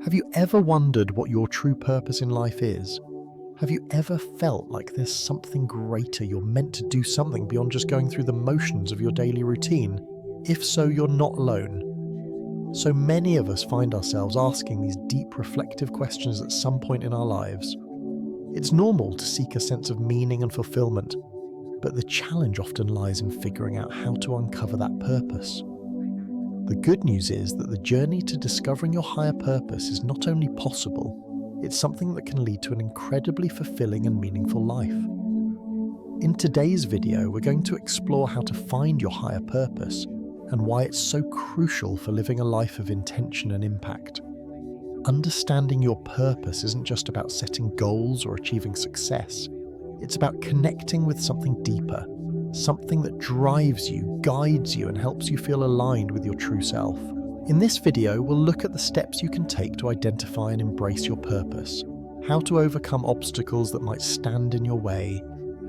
Have you ever wondered what your true purpose in life is? Have you ever felt like there's something greater, you're meant to do something beyond just going through the motions of your daily routine? If so, you're not alone. So many of us find ourselves asking these deep reflective questions at some point in our lives. It's normal to seek a sense of meaning and fulfillment, but the challenge often lies in figuring out how to uncover that purpose. The good news is that the journey to discovering your higher purpose is not only possible, it's something that can lead to an incredibly fulfilling and meaningful life. In today's video, we're going to explore how to find your higher purpose and why it's so crucial for living a life of intention and impact. Understanding your purpose isn't just about setting goals or achieving success. It's about connecting with something deeper, something that drives you, guides you, and helps you feel aligned with your true self. In this video, we'll look at the steps you can take to identify and embrace your purpose, how to overcome obstacles that might stand in your way,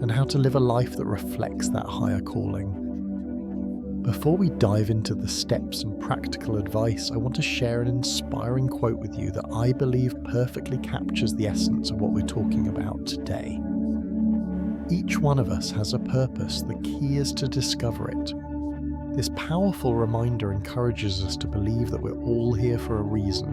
and how to live a life that reflects that higher calling. Before we dive into the steps and practical advice, I want to share an inspiring quote with you that I believe perfectly captures the essence of what we're talking about today. Each one of us has a purpose. The key is to discover it. This powerful reminder encourages us to believe that we're all here for a reason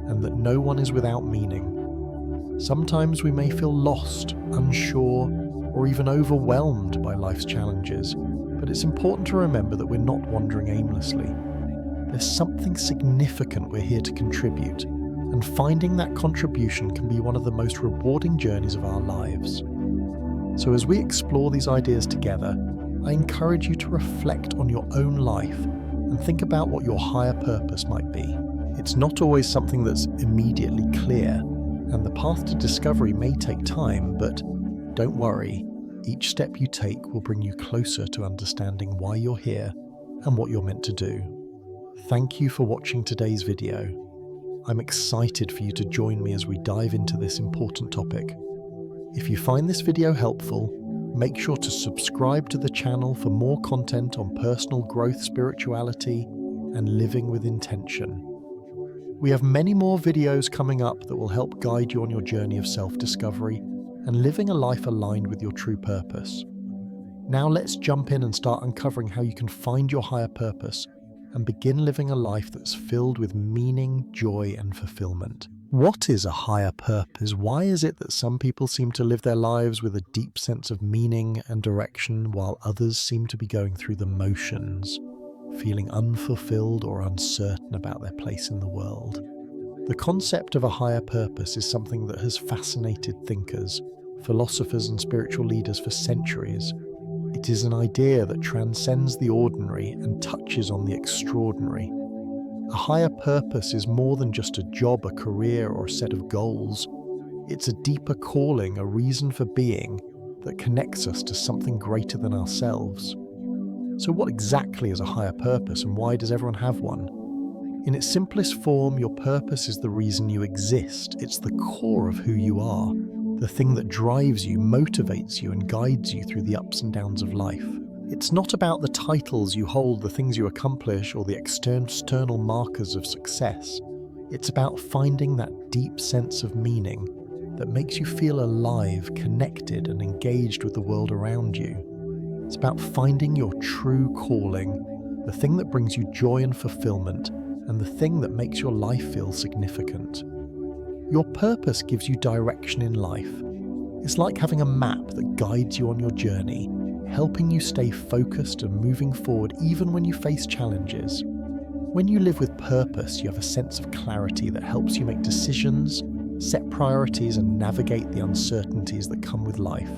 and that no one is without meaning. Sometimes we may feel lost, unsure, or even overwhelmed by life's challenges, but it's important to remember that we're not wandering aimlessly. There's something significant we're here to contribute, and finding that contribution can be one of the most rewarding journeys of our lives. So as we explore these ideas together, I encourage you to reflect on your own life and think about what your higher purpose might be. It's not always something that's immediately clear, and the path to discovery may take time, but don't worry, each step you take will bring you closer to understanding why you're here and what you're meant to do. Thank you for watching today's video. I'm excited for you to join me as we dive into this important topic. If you find this video helpful, make sure to subscribe to the channel for more content on personal growth, spirituality, and living with intention. We have many more videos coming up that will help guide you on your journey of self-discovery and living a life aligned with your true purpose. Now let's jump in and start uncovering how you can find your higher purpose and begin living a life that's filled with meaning, joy, and fulfillment. What is a higher purpose? Why is it that some people seem to live their lives with a deep sense of meaning and direction, while others seem to be going through the motions, feeling unfulfilled or uncertain about their place in the world? The concept of a higher purpose is something that has fascinated thinkers, philosophers, and spiritual leaders for centuries. It is an idea that transcends the ordinary and touches on the extraordinary. A higher purpose is more than just a job, a career, or a set of goals. It's a deeper calling, a reason for being that connects us to something greater than ourselves. So what exactly is a higher purpose, and why does everyone have one? In its simplest form, your purpose is the reason you exist. It's the core of who you are, the thing that drives you, motivates you, and guides you through the ups and downs of life. It's not about the titles you hold, the things you accomplish, or the external markers of success. It's about finding that deep sense of meaning that makes you feel alive, connected, and engaged with the world around you. It's about finding your true calling, the thing that brings you joy and fulfillment, and the thing that makes your life feel significant. Your purpose gives you direction in life. It's like having a map that guides you on your journey, helping you stay focused and moving forward even when you face challenges. When you live with purpose, you have a sense of clarity that helps you make decisions, set priorities, and navigate the uncertainties that come with life.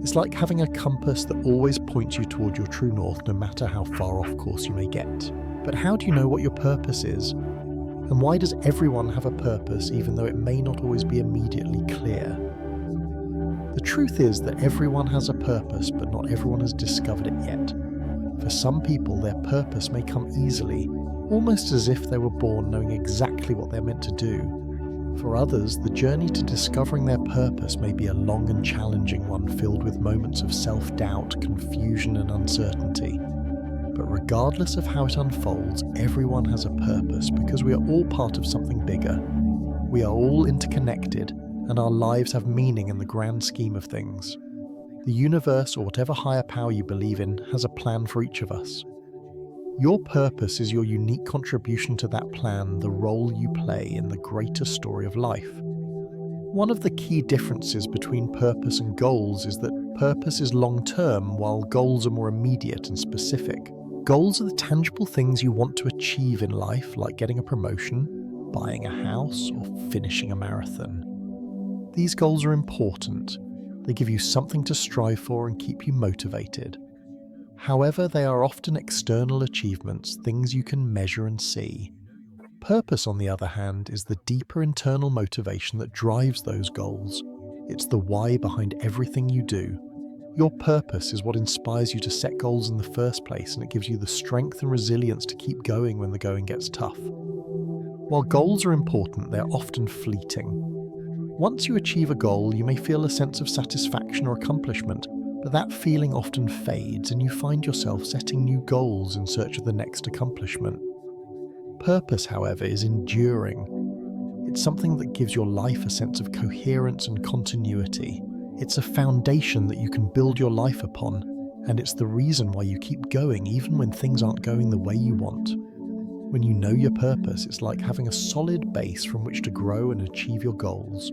It's like having a compass that always points you toward your true north, no matter how far off course you may get. But how do you know what your purpose is? And why does everyone have a purpose, even though it may not always be immediately clear? The truth is that everyone has a purpose, but not everyone has discovered it yet. For some people, their purpose may come easily, almost as if they were born knowing exactly what they're meant to do. For others, the journey to discovering their purpose may be a long and challenging one, filled with moments of self-doubt, confusion, and uncertainty. But regardless of how it unfolds, everyone has a purpose because we are all part of something bigger. We are all interconnected, and our lives have meaning in the grand scheme of things. The universe, or whatever higher power you believe in, has a plan for each of us. Your purpose is your unique contribution to that plan, the role you play in the greater story of life. One of the key differences between purpose and goals is that purpose is long-term, while goals are more immediate and specific. Goals are the tangible things you want to achieve in life, like getting a promotion, buying a house, or finishing a marathon. These goals are important. They give you something to strive for and keep you motivated. However, they are often external achievements, things you can measure and see. Purpose, on the other hand, is the deeper internal motivation that drives those goals. It's the why behind everything you do. Your purpose is what inspires you to set goals in the first place, and it gives you the strength and resilience to keep going when the going gets tough. While goals are important, they're often fleeting. Once you achieve a goal, you may feel a sense of satisfaction or accomplishment, but that feeling often fades and you find yourself setting new goals in search of the next accomplishment. Purpose, however, is enduring. It's something that gives your life a sense of coherence and continuity. It's a foundation that you can build your life upon, and it's the reason why you keep going even when things aren't going the way you want. When you know your purpose, it's like having a solid base from which to grow and achieve your goals.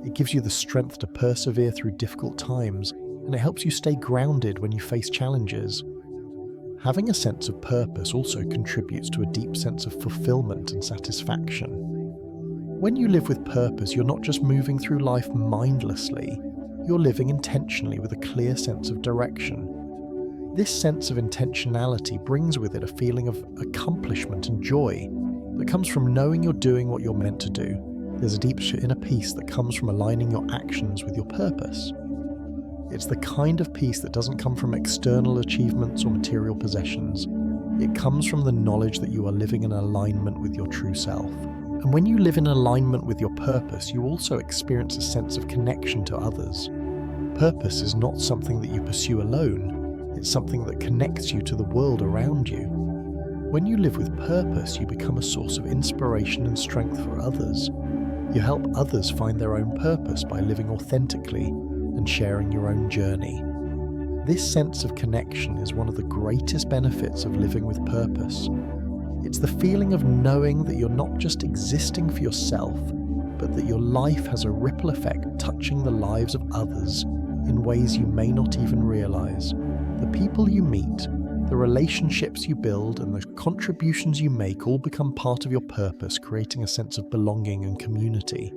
It gives you the strength to persevere through difficult times, and it helps you stay grounded when you face challenges. Having a sense of purpose also contributes to a deep sense of fulfillment and satisfaction. When you live with purpose, you're not just moving through life mindlessly, you're living intentionally with a clear sense of direction. This sense of intentionality brings with it a feeling of accomplishment and joy that comes from knowing you're doing what you're meant to do. There's a deep inner peace that comes from aligning your actions with your purpose. It's the kind of peace that doesn't come from external achievements or material possessions. It comes from the knowledge that you are living in alignment with your true self. And when you live in alignment with your purpose, you also experience a sense of connection to others. Purpose is not something that you pursue alone. It's something that connects you to the world around you. When you live with purpose, you become a source of inspiration and strength for others. You help others find their own purpose by living authentically and sharing your own journey. This sense of connection is one of the greatest benefits of living with purpose. It's the feeling of knowing that you're not just existing for yourself, but that your life has a ripple effect touching the lives of others in ways you may not even realize. The people you meet, the relationships you build, and the contributions you make all become part of your purpose, creating a sense of belonging and community.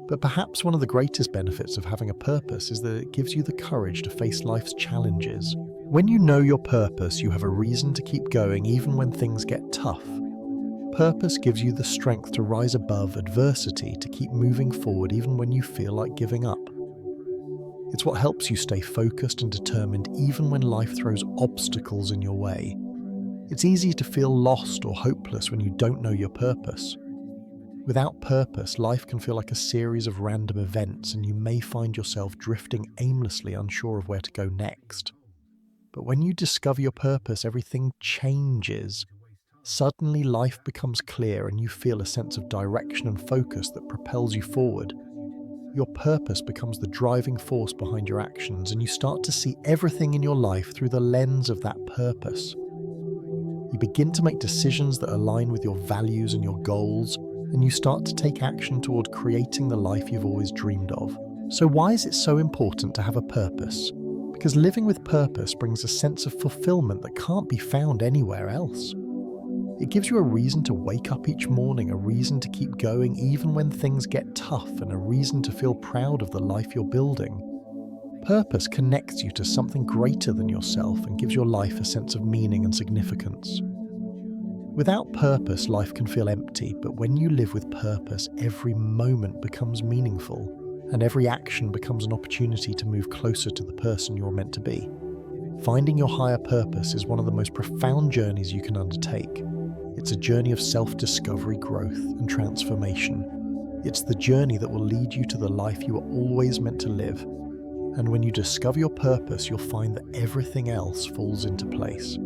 But perhaps one of the greatest benefits of having a purpose is that it gives you the courage to face life's challenges. When you know your purpose, you have a reason to keep going even when things get tough. Purpose gives you the strength to rise above adversity, to keep moving forward even when you feel like giving up. It's what helps you stay focused and determined even when life throws obstacles in your way. It's easy to feel lost or hopeless when you don't know your purpose. Without purpose, life can feel like a series of random events, and you may find yourself drifting aimlessly, unsure of where to go next. But when you discover your purpose, everything changes. Suddenly, life becomes clear and you feel a sense of direction and focus that propels you forward. Your purpose becomes the driving force behind your actions, and you start to see everything in your life through the lens of that purpose. You begin to make decisions that align with your values and your goals, and you start to take action toward creating the life you've always dreamed of. So why is it so important to have a purpose? Because living with purpose brings a sense of fulfillment that can't be found anywhere else. It gives you a reason to wake up each morning, a reason to keep going even when things get tough, and a reason to feel proud of the life you're building. Purpose connects you to something greater than yourself and gives your life a sense of meaning and significance. Without purpose, life can feel empty, but when you live with purpose, every moment becomes meaningful, and every action becomes an opportunity to move closer to the person you're meant to be. Finding your higher purpose is one of the most profound journeys you can undertake. It's a journey of self-discovery, growth, and transformation. It's the journey that will lead you to the life you are always meant to live. And when you discover your purpose, you'll find that everything else falls into place.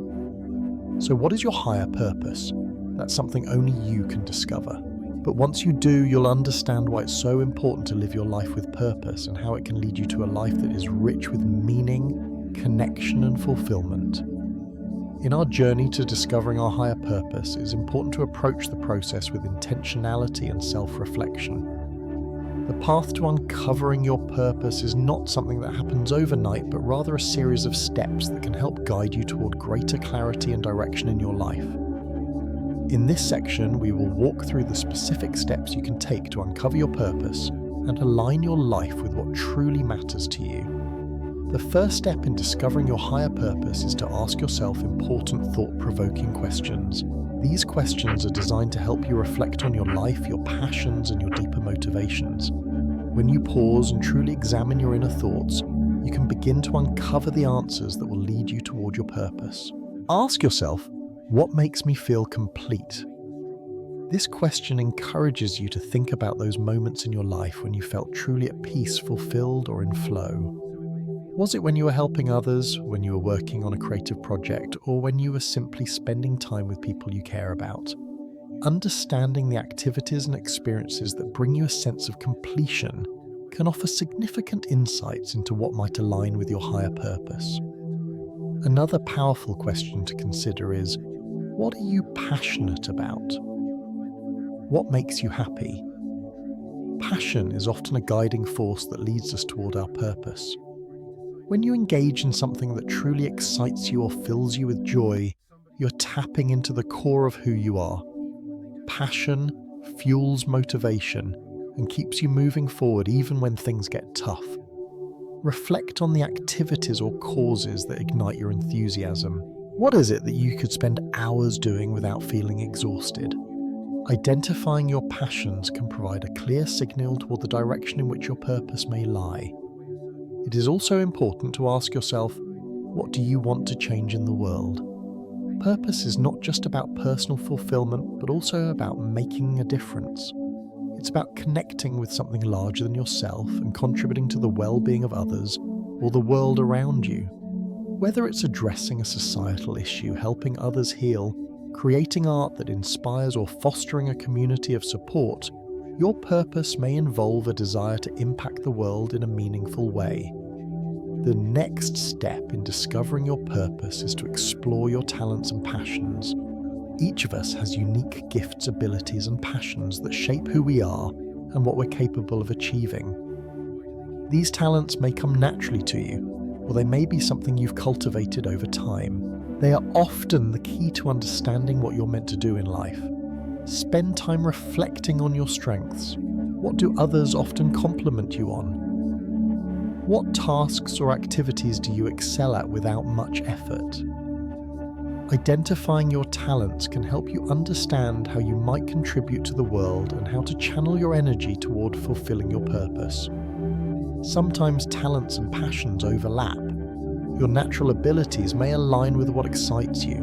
So what is your higher purpose? That's something only you can discover. But once you do, you'll understand why it's so important to live your life with purpose and how it can lead you to a life that is rich with meaning, connection, and fulfillment. In our journey to discovering our higher purpose, it is important to approach the process with intentionality and self-reflection. The path to uncovering your purpose is not something that happens overnight, but rather a series of steps that can help guide you toward greater clarity and direction in your life. In this section, we will walk through the specific steps you can take to uncover your purpose and align your life with what truly matters to you. The first step in discovering your higher purpose is to ask yourself important thought-provoking questions. These questions are designed to help you reflect on your life, your passions, and your deeper motivations. When you pause and truly examine your inner thoughts, you can begin to uncover the answers that will lead you toward your purpose. Ask yourself, what makes me feel complete? This question encourages you to think about those moments in your life when you felt truly at peace, fulfilled, or in flow. Was it when you were helping others, when you were working on a creative project, or when you were simply spending time with people you care about? Understanding the activities and experiences that bring you a sense of completion can offer significant insights into what might align with your higher purpose. Another powerful question to consider is, what are you passionate about? What makes you happy? Passion is often a guiding force that leads us toward our purpose. When you engage in something that truly excites you or fills you with joy, you're tapping into the core of who you are. Passion fuels motivation and keeps you moving forward even when things get tough. Reflect on the activities or causes that ignite your enthusiasm. What is it that you could spend hours doing without feeling exhausted? Identifying your passions can provide a clear signal toward the direction in which your purpose may lie. It is also important to ask yourself, what do you want to change in the world? Purpose is not just about personal fulfillment, but also about making a difference. It's about connecting with something larger than yourself and contributing to the well-being of others or the world around you. Whether it's addressing a societal issue, helping others heal, creating art that inspires, or fostering a community of support, your purpose may involve a desire to impact the world in a meaningful way. The next step in discovering your purpose is to explore your talents and passions. Each of us has unique gifts, abilities, and passions that shape who we are and what we're capable of achieving. These talents may come naturally to you, or they may be something you've cultivated over time. They are often the key to understanding what you're meant to do in life. Spend time reflecting on your strengths. What do others often compliment you on? What tasks or activities do you excel at without much effort? Identifying your talents can help you understand how you might contribute to the world and how to channel your energy toward fulfilling your purpose. Sometimes talents and passions overlap. Your natural abilities may align with what excites you,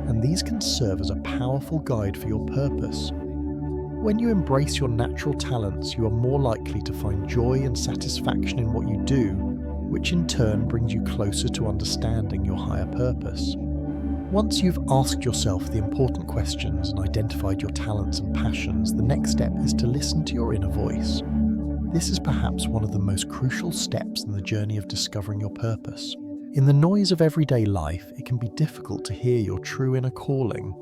and these can serve as a powerful guide for your purpose. When you embrace your natural talents, you are more likely to find joy and satisfaction in what you do, which in turn brings you closer to understanding your higher purpose. Once you've asked yourself the important questions and identified your talents and passions, the next step is to listen to your inner voice. This is perhaps one of the most crucial steps in the journey of discovering your purpose. In the noise of everyday life, it can be difficult to hear your true inner calling.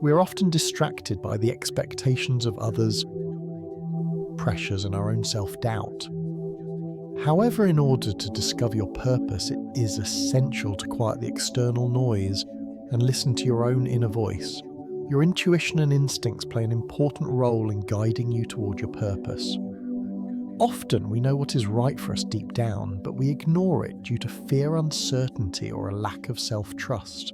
We're often distracted by the expectations of others, pressures, and our own self-doubt. However, in order to discover your purpose, it is essential to quiet the external noise and listen to your own inner voice. Your intuition and instincts play an important role in guiding you toward your purpose. Often we know what is right for us deep down, but we ignore it due to fear, uncertainty, or a lack of self-trust.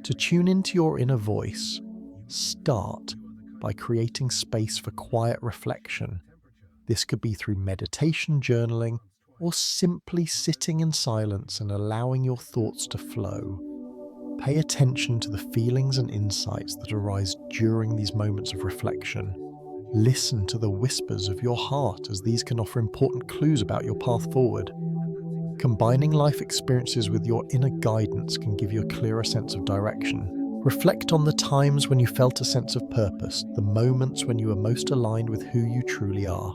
To tune into your inner voice, start by creating space for quiet reflection. This could be through meditation, journaling, or simply sitting in silence and allowing your thoughts to flow. Pay attention to the feelings and insights that arise during these moments of reflection. Listen to the whispers of your heart, as these can offer important clues about your path forward. Combining life experiences with your inner guidance can give you a clearer sense of direction. Reflect on the times when you felt a sense of purpose, the moments when you were most aligned with who you truly are.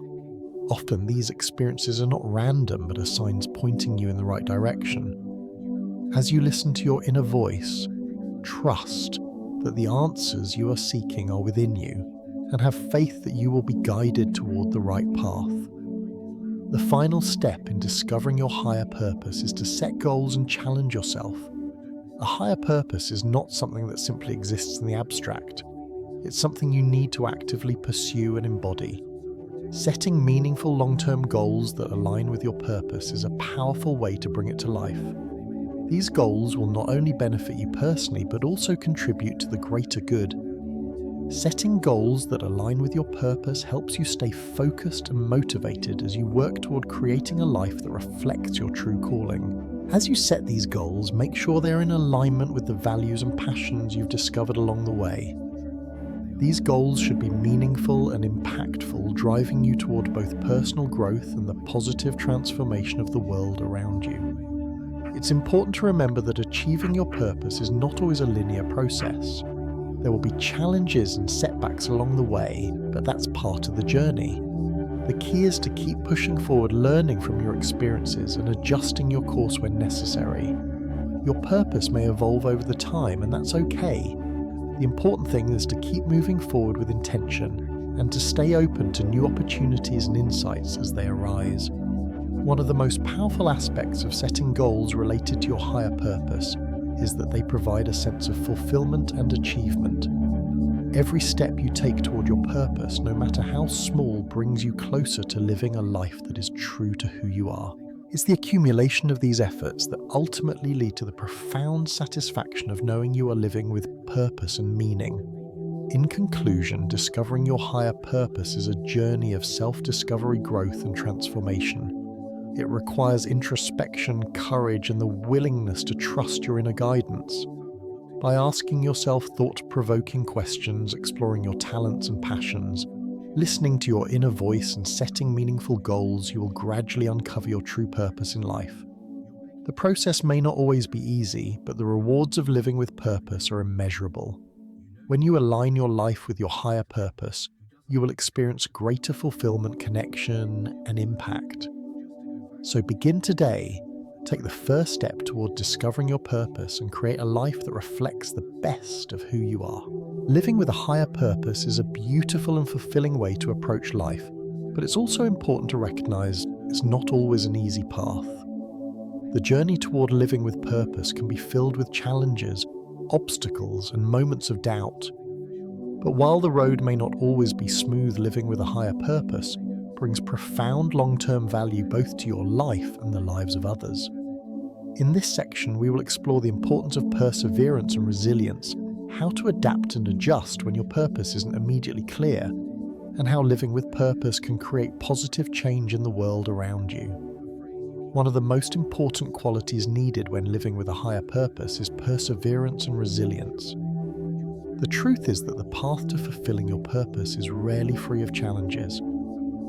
Often these experiences are not random, but are signs pointing you in the right direction. As you listen to your inner voice, trust that the answers you are seeking are within you, and have faith that you will be guided toward the right path. The final step in discovering your higher purpose is to set goals and challenge yourself. A higher purpose is not something that simply exists in the abstract. It's something you need to actively pursue and embody. Setting meaningful long-term goals that align with your purpose is a powerful way to bring it to life. These goals will not only benefit you personally, but also contribute to the greater good. Setting goals that align with your purpose helps you stay focused and motivated as you work toward creating a life that reflects your true calling. As you set these goals, make sure they are in alignment with the values and passions you've discovered along the way. These goals should be meaningful and impactful, driving you toward both personal growth and the positive transformation of the world around you. It's important to remember that achieving your purpose is not always a linear process. There will be challenges and setbacks along the way, but that's part of the journey. The key is to keep pushing forward, learning from your experiences and adjusting your course when necessary. Your purpose may evolve over the time, and that's okay. The important thing is to keep moving forward with intention and to stay open to new opportunities and insights as they arise. One of the most powerful aspects of setting goals related to your higher purpose is that they provide a sense of fulfillment and achievement. Every step you take toward your purpose, no matter how small, brings you closer to living a life that is true to who you are. It's the accumulation of these efforts that ultimately lead to the profound satisfaction of knowing you are living with purpose and meaning. In conclusion, discovering your higher purpose is a journey of self-discovery, growth, and transformation. It requires introspection, courage, and the willingness to trust your inner guidance. By asking yourself thought-provoking questions, exploring your talents and passions, listening to your inner voice, and setting meaningful goals, you will gradually uncover your true purpose in life. The process may not always be easy, but the rewards of living with purpose are immeasurable. When you align your life with your higher purpose, you will experience greater fulfillment, connection, and impact. So begin today. Take the first step toward discovering your purpose and create a life that reflects the best of who you are. Living with a higher purpose is a beautiful and fulfilling way to approach life, but it's also important to recognize it's not always an easy path. The journey toward living with purpose can be filled with challenges, obstacles, and moments of doubt. But while the road may not always be smooth, living with a higher purpose brings profound long-term value both to your life and the lives of others. In this section, we will explore the importance of perseverance and resilience, how to adapt and adjust when your purpose isn't immediately clear, and how living with purpose can create positive change in the world around you. One of the most important qualities needed when living with a higher purpose is perseverance and resilience. The truth is that the path to fulfilling your purpose is rarely free of challenges.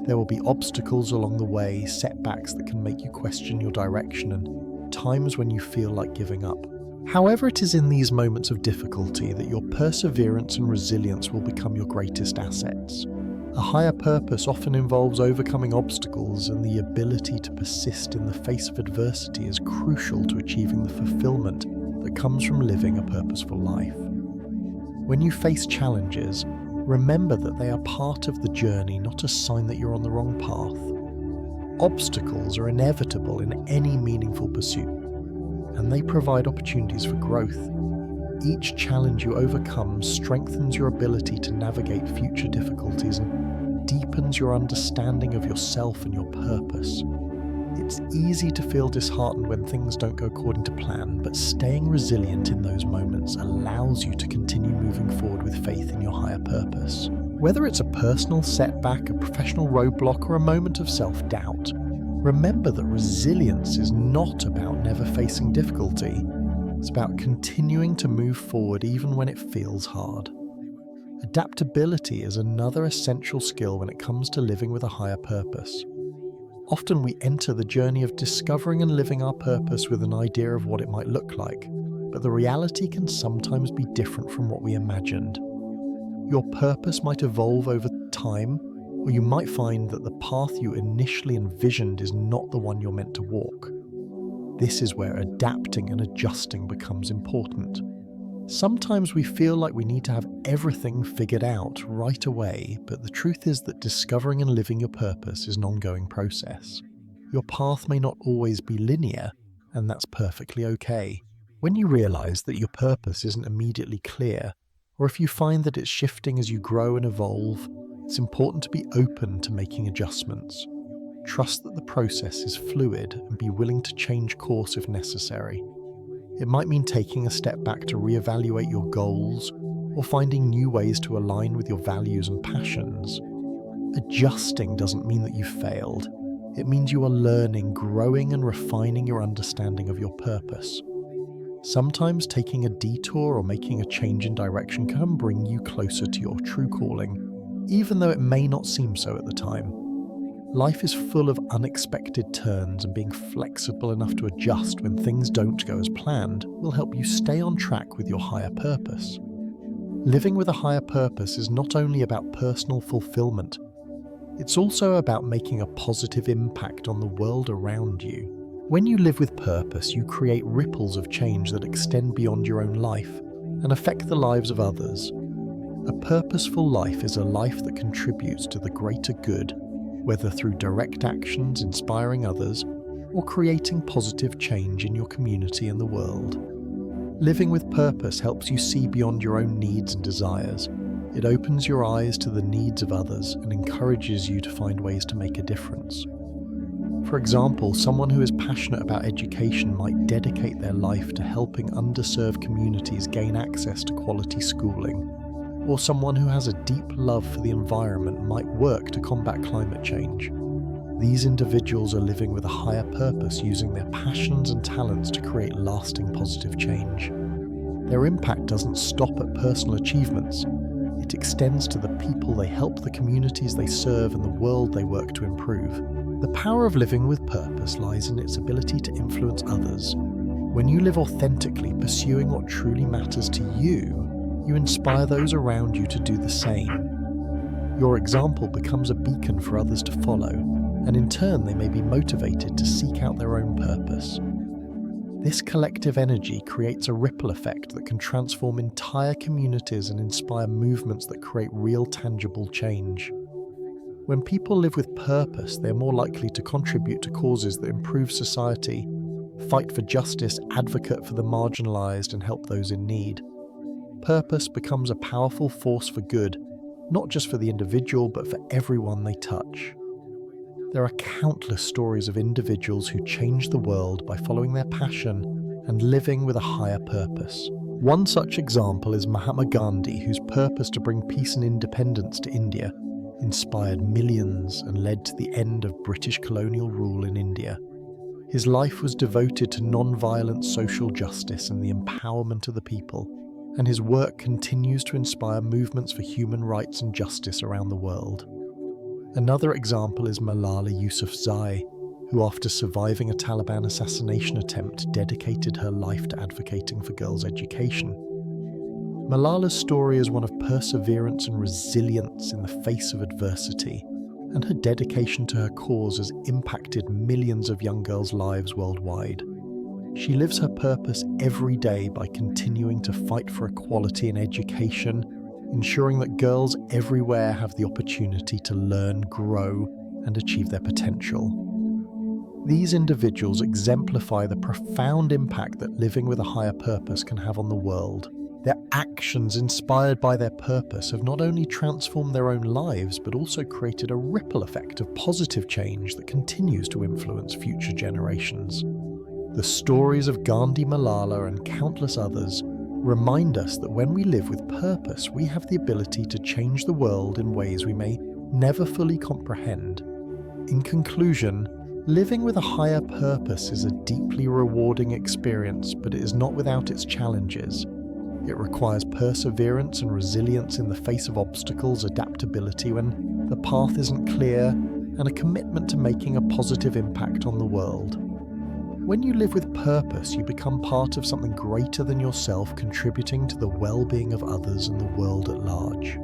There will be obstacles along the way, setbacks that can make you question your direction, and times when you feel like giving up. However, it is in these moments of difficulty that your perseverance and resilience will become your greatest assets. A higher purpose often involves overcoming obstacles, and the ability to persist in the face of adversity is crucial to achieving the fulfillment that comes from living a purposeful life. When you face challenges, remember that they are part of the journey, not a sign that you're on the wrong path. Obstacles are inevitable in any meaningful pursuit, and they provide opportunities for growth. Each challenge you overcome strengthens your ability to navigate future difficulties and deepens your understanding of yourself and your purpose. It's easy to feel disheartened when things don't go according to plan, but staying resilient in those moments allows you to continue moving forward with faith in your higher purpose. Whether it's a personal setback, a professional roadblock, or a moment of self-doubt, remember that resilience is not about never facing difficulty. It's about continuing to move forward even when it feels hard. Adaptability is another essential skill when it comes to living with a higher purpose. Often we enter the journey of discovering and living our purpose with an idea of what it might look like. but the reality can sometimes be different from what we imagined. Your purpose might evolve over time, or you might find that the path you initially envisioned is not the one you're meant to walk. This is where adapting and adjusting becomes important. Sometimes we feel like we need to have everything figured out right away, but the truth is that discovering and living your purpose is an ongoing process. Your path may not always be linear, and that's perfectly okay. When you realize that your purpose isn't immediately clear, or if you find that it's shifting as you grow and evolve, it's important to be open to making adjustments. Trust that the process is fluid and be willing to change course if necessary. It might mean taking a step back to reevaluate your goals or finding new ways to align with your values and passions. Adjusting doesn't mean that you've failed. It means you are learning, growing, and refining your understanding of your purpose. Sometimes taking a detour or making a change in direction can bring you closer to your true calling, even though it may not seem so at the time. Life is full of unexpected turns, and being flexible enough to adjust when things don't go as planned will help you stay on track with your higher purpose. Living with a higher purpose is not only about personal fulfillment, it's also about making a positive impact on the world around you. When you live with purpose, you create ripples of change that extend beyond your own life and affect the lives of others. A purposeful life is a life that contributes to the greater good, whether through direct actions inspiring others or creating positive change in your community and the world. Living with purpose helps you see beyond your own needs and desires. It opens your eyes to the needs of others and encourages you to find ways to make a difference. For example, someone who is passionate about education might dedicate their life to helping underserved communities gain access to quality schooling. Or someone who has a deep love for the environment might work to combat climate change. These individuals are living with a higher purpose, using their passions and talents to create lasting positive change. Their impact doesn't stop at personal achievements. It extends to the people they help, the communities they serve, and the world they work to improve. The power of living with purpose lies in its ability to influence others. When you live authentically, pursuing what truly matters to you, you inspire those around you to do the same. Your example becomes a beacon for others to follow, and in turn they may be motivated to seek out their own purpose. This collective energy creates a ripple effect that can transform entire communities and inspire movements that create real, tangible change. When people live with purpose, they're more likely to contribute to causes that improve society, fight for justice, advocate for the marginalized, and help those in need. Purpose becomes a powerful force for good, not just for the individual, but for everyone they touch. There are countless stories of individuals who change the world by following their passion and living with a higher purpose. One such example is Mahatma Gandhi, whose purpose to bring peace and independence to India inspired millions and led to the end of British colonial rule in India. His life was devoted to non-violent social justice and the empowerment of the people, and his work continues to inspire movements for human rights and justice around the world. Another example is Malala Yousafzai, who after surviving a Taliban assassination attempt dedicated her life to advocating for girls' education. Malala's story is one of perseverance and resilience in the face of adversity, and her dedication to her cause has impacted millions of young girls' lives worldwide. She lives her purpose every day by continuing to fight for equality in education, ensuring that girls everywhere have the opportunity to learn, grow, and achieve their potential. These individuals exemplify the profound impact that living with a higher purpose can have on the world. Their actions, inspired by their purpose, have not only transformed their own lives, but also created a ripple effect of positive change that continues to influence future generations. The stories of Gandhi, Malala, and countless others remind us that when we live with purpose, we have the ability to change the world in ways we may never fully comprehend. In conclusion, living with a higher purpose is a deeply rewarding experience, but it is not without its challenges. It requires perseverance and resilience in the face of obstacles, adaptability when the path isn't clear, and a commitment to making a positive impact on the world. When you live with purpose, you become part of something greater than yourself, contributing to the well-being of others and the world at large.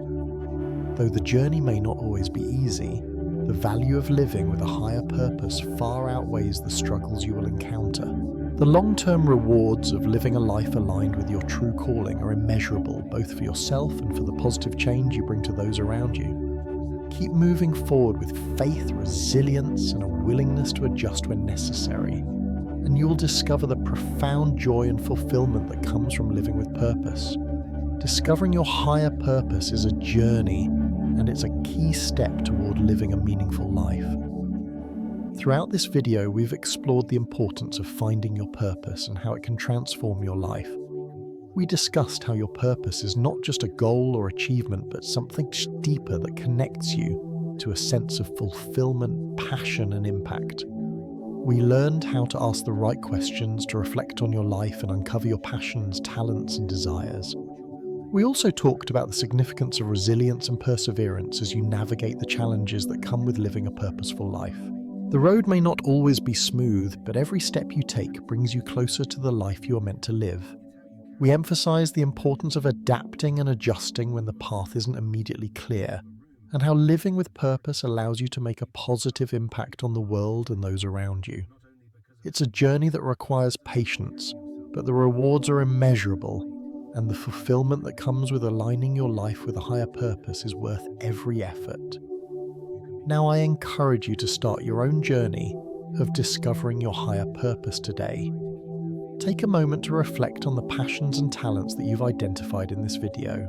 Though the journey may not always be easy, the value of living with a higher purpose far outweighs the struggles you will encounter. The long-term rewards of living a life aligned with your true calling are immeasurable, both for yourself and for the positive change you bring to those around you. Keep moving forward with faith, resilience, and a willingness to adjust when necessary, and you'll discover the profound joy and fulfillment that comes from living with purpose. Discovering your higher purpose is a journey, and it's a key step toward living a meaningful life. Throughout this video, we've explored the importance of finding your purpose and how it can transform your life. We discussed how your purpose is not just a goal or achievement, but something deeper that connects you to a sense of fulfillment, passion, and impact. We learned how to ask the right questions to reflect on your life and uncover your passions, talents, and desires. We also talked about the significance of resilience and perseverance as you navigate the challenges that come with living a purposeful life. The road may not always be smooth, but every step you take brings you closer to the life you are meant to live. We emphasize the importance of adapting and adjusting when the path isn't immediately clear, and how living with purpose allows you to make a positive impact on the world and those around you. It's a journey that requires patience, but the rewards are immeasurable, and the fulfillment that comes with aligning your life with a higher purpose is worth every effort. Now I encourage you to start your own journey of discovering your higher purpose today. Take a moment to reflect on the passions and talents that you've identified in this video.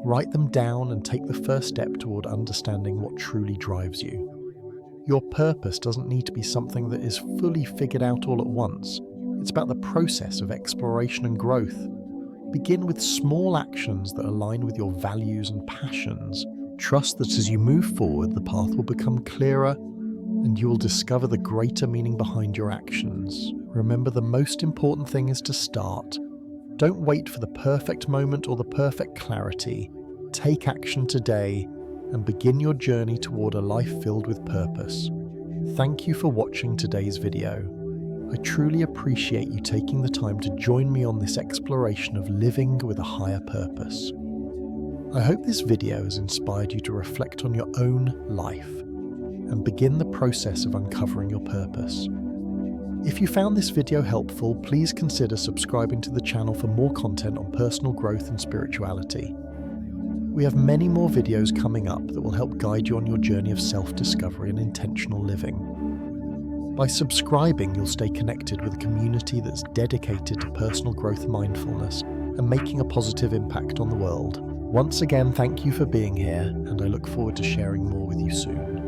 Write them down and take the first step toward understanding what truly drives you. Your purpose doesn't need to be something that is fully figured out all at once. It's about the process of exploration and growth. Begin with small actions that align with your values and passions. Trust that as you move forward, the path will become clearer and you will discover the greater meaning behind your actions. Remember, the most important thing is to start. Don't wait for the perfect moment or the perfect clarity. Take action today and begin your journey toward a life filled with purpose. Thank you for watching today's video. I truly appreciate you taking the time to join me on this exploration of living with a higher purpose. I hope this video has inspired you to reflect on your own life and begin the process of uncovering your purpose. If you found this video helpful, please consider subscribing to the channel for more content on personal growth and spirituality. We have many more videos coming up that will help guide you on your journey of self-discovery and intentional living. By subscribing, you'll stay connected with a community that's dedicated to personal growth, mindfulness, and making a positive impact on the world. Once again, thank you for being here, and I look forward to sharing more with you soon.